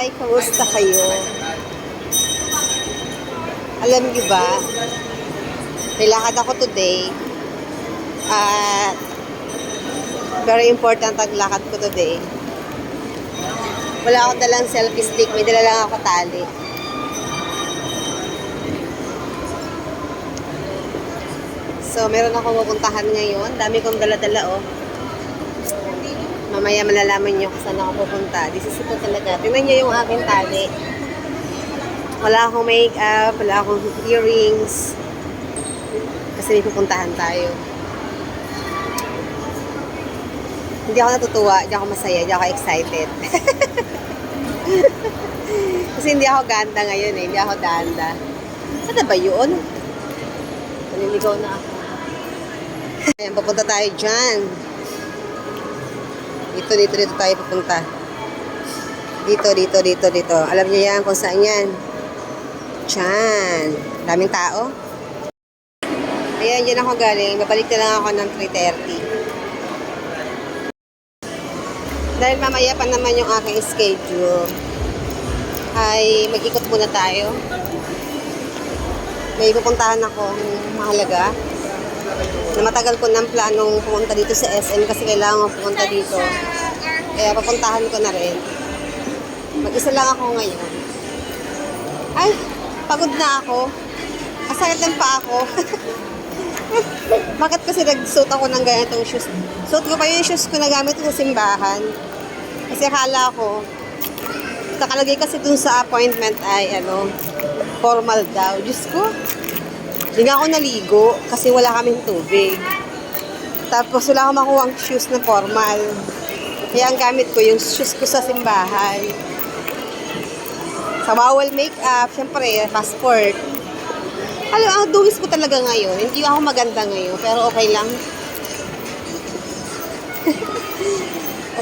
Hi! Kamusta kayo? Alam niyo ba, may lakad ako today at very important ang lakad ko today. Wala akong dalang selfie stick, may dala lang ako tali. So, meron akong pupuntahan ngayon. Dami kong dala-dala, oh. Mamaya malalaman nyo kung saan ako pupunta. This is ito talaga. Tingnan nyo yung aking tali. Wala akong makeup, wala akong earrings. Kasi may pupuntahan tayo. Hindi ako natutuwa, hindi ako masaya, hindi ako excited. Kasi hindi ako ganda ngayon eh, hindi ako danda. Saan ba yun? Naliligaw na ako. Ayan, papunta tayo dyan. Dito tayo pupunta. Dito. Alam niyo yan kung saan yan. Diyan. Daming tao. Ayan, dyan ako galing. Babalik na lang ako ng 3:30. Dahil mamaya pa naman yung aking schedule, ay mag-ikot muna tayo. May pupuntahan ako mahalaga. Na matagal ko ng planong pumunta dito sa SM kasi kailangan ko pumunta dito. Kaya papuntahan ko na rin. Mag-isa lang ako ngayon. Ay, pagod na ako. Masakit lang pa ako. Bakit kasi nag-suit ako ng ganitong shoes? Suit ko pa yung shoes ko na gamit ko sa simbahan. Kasi akala ko, nakalagay kasi dun sa appointment ay, formal daw. Diyos ko, hindi nga ako naligo kasi wala kaming tubig. Tapos wala akong makuha ang shoes na formal. Kaya ang gamit ko yung shoes ko sa simbahan. Sa bawal makeup, syempre, passport. Alam, ang dungis ko talaga ngayon. Hindi ako maganda ngayon, pero okay lang.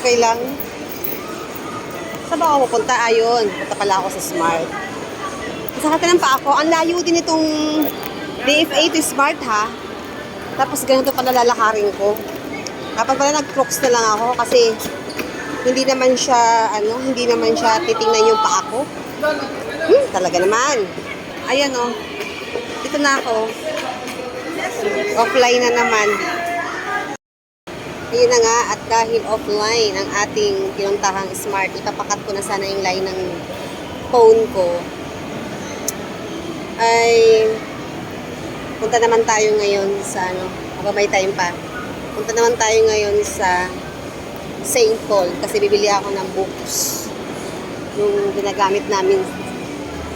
Okay lang. Saan ba ako pupunta? Ayun, punta pala ako sa Smart. Masakit pa ako. Ang layo din itong DFA to Smart, ha? Tapos ganito pala lalakarin ko. Dapat pala nag-crocs na lang ako kasi hindi naman siya titingnan yung paa ko. Talaga naman. Ayan, oh. Dito na ako. Offline na naman. Ayun na nga, at dahil offline ang ating pinuntahang Smart, ipapakat ko na sana yung line ng phone ko. Ay, punta naman tayo ngayon sa, may time pa. Punta naman tayo ngayon sa St. Paul kasi bibili ako ng books. Yung ginagamit namin,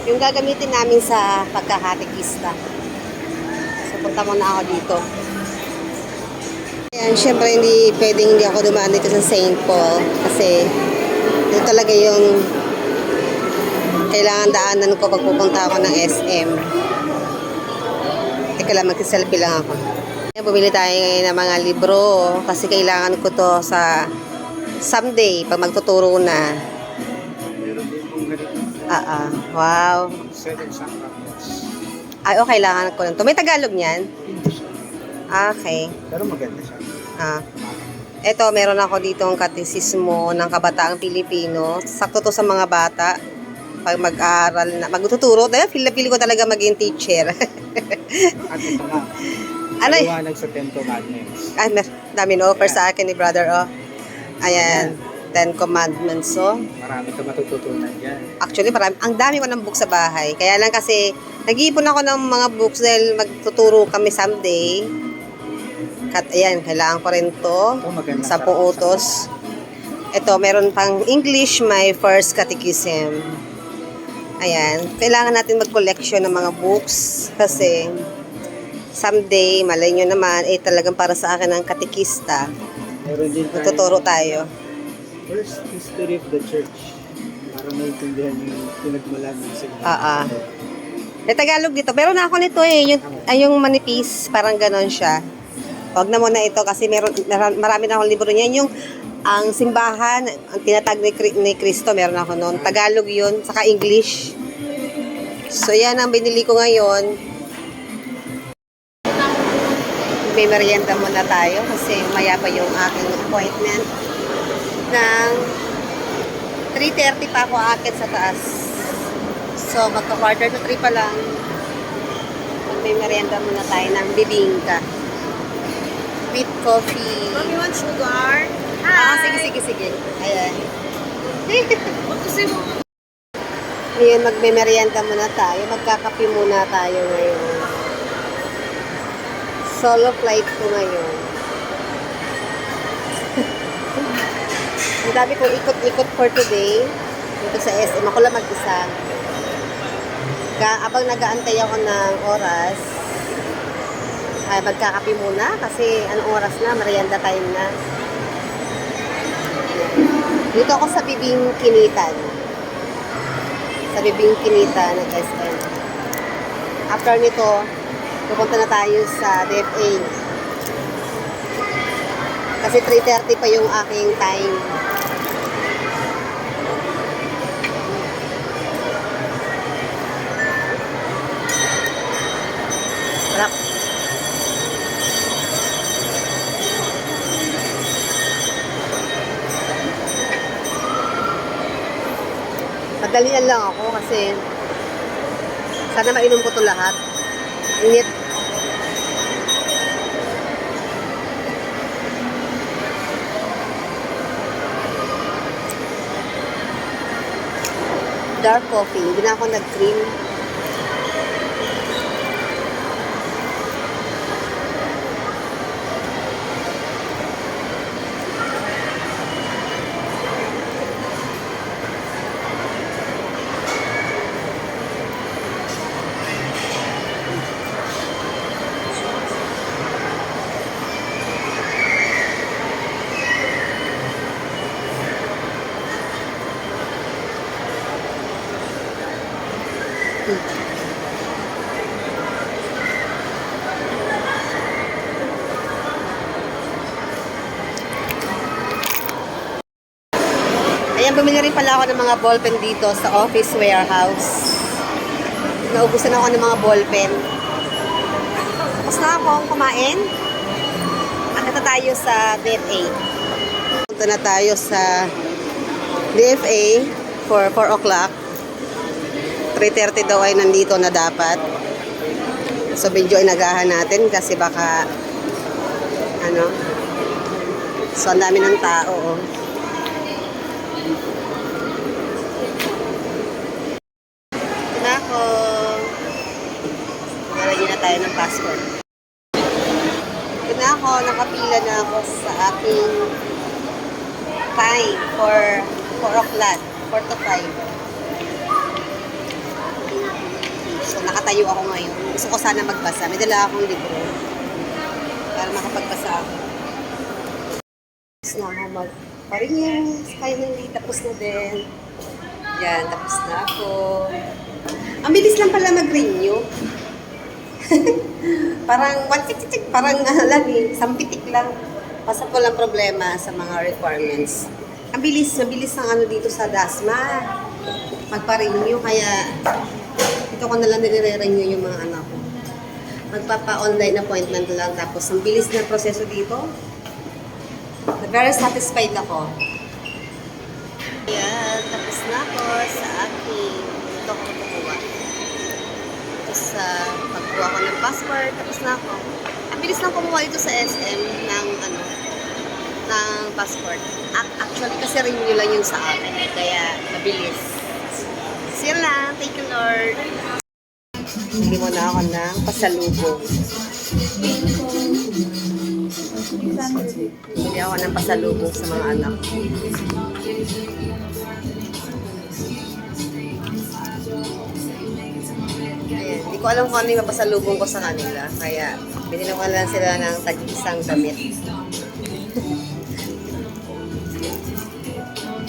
yung gagamitin namin sa pagkakatekista. So, punta muna ako dito. Ayan, syempre hindi ako dumaan dito sa St. Paul kasi ito talaga yung kailangan daanan ko pag pupunta ako ng SM. Teka lang, mag-selfie lang ako. Ayan, bumili tayo ngayon ng mga libro kasi kailangan ko to sa someday pag magtuturo na. Wow. Ay, okay, kailangan ko lang to. May Tagalog niyan? Okay. Pero maganda siya. Ito, meron ako dito ang katekismo ng Kabataang Pilipino. Sakto to sa mga bata. Pag mag-aaral na, magtuturo. Dahil pili ko talaga maging teacher. At ito nga. Maliwanag sa Ten Commandments. Ay, dami no offer sa akin ni brother, oh. Ayan. 10 Commandments, oh. Marami ka matututunan dyan. Actually, ang dami ko ng books sa bahay. Kaya lang kasi, nag-iipon ako ng mga books dahil magtuturo kami someday. At ayan, kailangan ko rin to. 10 utos. Ito, meron pang English, my first catechism. Ayan, kailangan natin mag-collection ng mga books kasi someday, malay nyo naman, talagang para sa akin ang katekista. Meron din tayo. Magtuturo tayo. First history of the church. Para maintindihan yung pinagmulan ng simbahan. May Tagalog dito. Pero na ako nito eh. Yung manipis, parang ganon siya. Huwag na muna ito kasi marami na akong libro niyan. Yung ang simbahan, ang tinatag ni Cristo, meron ako noon. Tagalog yun, saka English. So yan ang binili ko ngayon. May merienda muna tayo kasi maya pa yung aking appointment ng 3:30 pa ako aakit sa taas. So, magka-quarter to 3 pa lang. May merienda muna tayo ng bibingka. With coffee. Mommy want sugar? Sige. Ayan. Ayan, magme-merienda muna tayo. Magkakape muna tayo ngayon. Solo flight ko ngayon. Ang dami kong ikot-ikot for today. Dito sa SM. Ako lang mag-isa. Abang nag-aantay ako ng oras, ay magkakape muna kasi anong oras na, merienda time na. Dito ako sa Bibing Kinitan. Sa Bibing Kinitan ng SM. After nito, pupunta na tayo sa DFA. Kasi 3:30 pa yung aking time. Sarap. Madalian lang ako kasi sana mainom ko to lahat. Init. Dark coffee. Hindi na ako nag-cream. Ayan, bumili rin pala ako ng mga ballpen dito sa office warehouse. Naubusan ako ng mga ballpen. Tapos na akong kumain. Akit na tayo sa DFA. Punta na tayo sa DFA for 4 o'clock. 3:30 daw ay nandito na dapat. So, medyo inagahan natin kasi baka so, ang dami ng tao. Ito na ako. Nalagyan na tayo ng passport. Ito na ako. Nakapila na ako sa aking time for 4 o'clock. 4 to 5. So, nakatayo ako ngayon. Gusto ko sana magbasa. May dala akong libro para makapagbasa ako. Tapos na ako magparingin. Finally, tapos na din. Yan, tapos na ako. Ang bilis lang pala mag-renew. Parang, parang sampitik lang. Basta po lang problema sa mga requirements. Ang bilis ang dito sa DASMA. Magpa-renew, kaya ito ko na lang nire-renew yung mga anak ko. Magpapa-online appointment lang, tapos ang bilis na proseso dito. Very satisfied ako. Ayan, tapos na ako sa aking ito ko kumuha. Tapos pagkuha ko ng passport, tapos na ako. Ang bilis lang kumuha dito sa SM ng ng passport. Actually, kasi renew lang yun sa akin, kaya mabilis. Sige lang, thank you Lord. Bili mo na ako ng pasalubong. Bili ako ng pasalubong sa mga anak ko. Ayan, hindi ko alam kung ano yung pasalubong ko sa kanila. Kaya, binili ko lang sila ng tag-isang damit.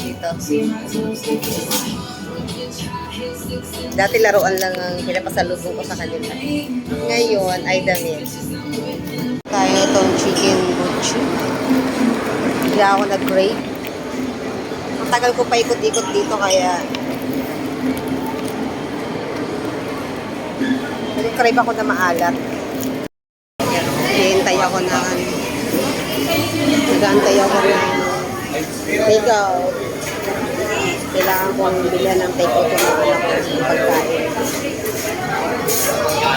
Dito. Dati laruan lang ang pinapasalubong ko sa kanila. Ngayon ay damit. Tayo itong chicken butchi. Hindi ako nag-grade. Ang tagal ko pa ikot-ikot dito kaya nag-crave ako na maalat. Hihintay ako ng nag-aantay ako ng take out. Kailangan kong bilhan ng take-out ng mga anak ko ng pagkain.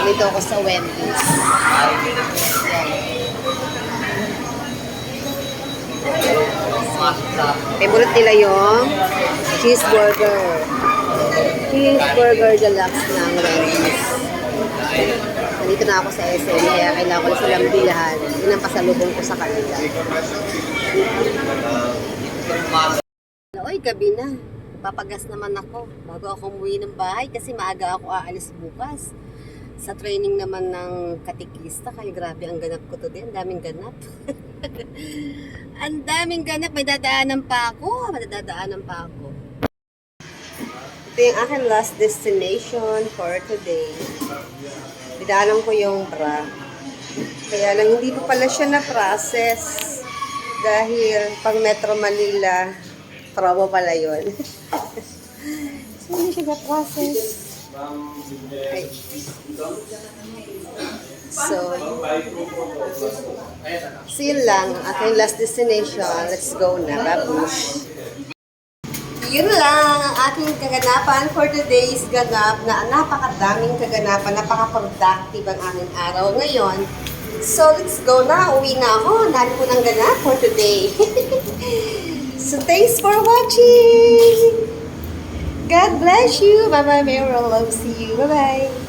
Dito ako sa Wendy's. Favorite nila yung cheeseburger. Cheeseburger deluxe ng Wendy's. Nandito na ako sa SM, kaya kailangan ko na silang bilhan. Yun ang pasalubong ko sa kanila. Oy, gabi na. Papagas naman ako bago ako umuwi ng bahay kasi maaga ako aalis bukas. Sa training naman ng katikista, kaya grabe ang ganap ko today. Ang daming ganap. Ang daming ganap. May dadaanan pa ako. Ito yung aking last destination for today. Didaanan ko yung bra. Kaya lang hindi pa pala siya na-process. Dahil pang Metro Manila, promo pala yun. So, hindi siya na-process. Okay. So yun lang, aking last destination. Let's go na, babush. Yun lang ang aking kaganapan for today's ganap na napakadaming kaganapan, napaka-productive ang aming araw ngayon. So let's go na, uwi na ako. Dami ko ng ganap for today. So thanks for watching! God bless you! Bye-bye, Meryl. Love, see you. Bye-bye!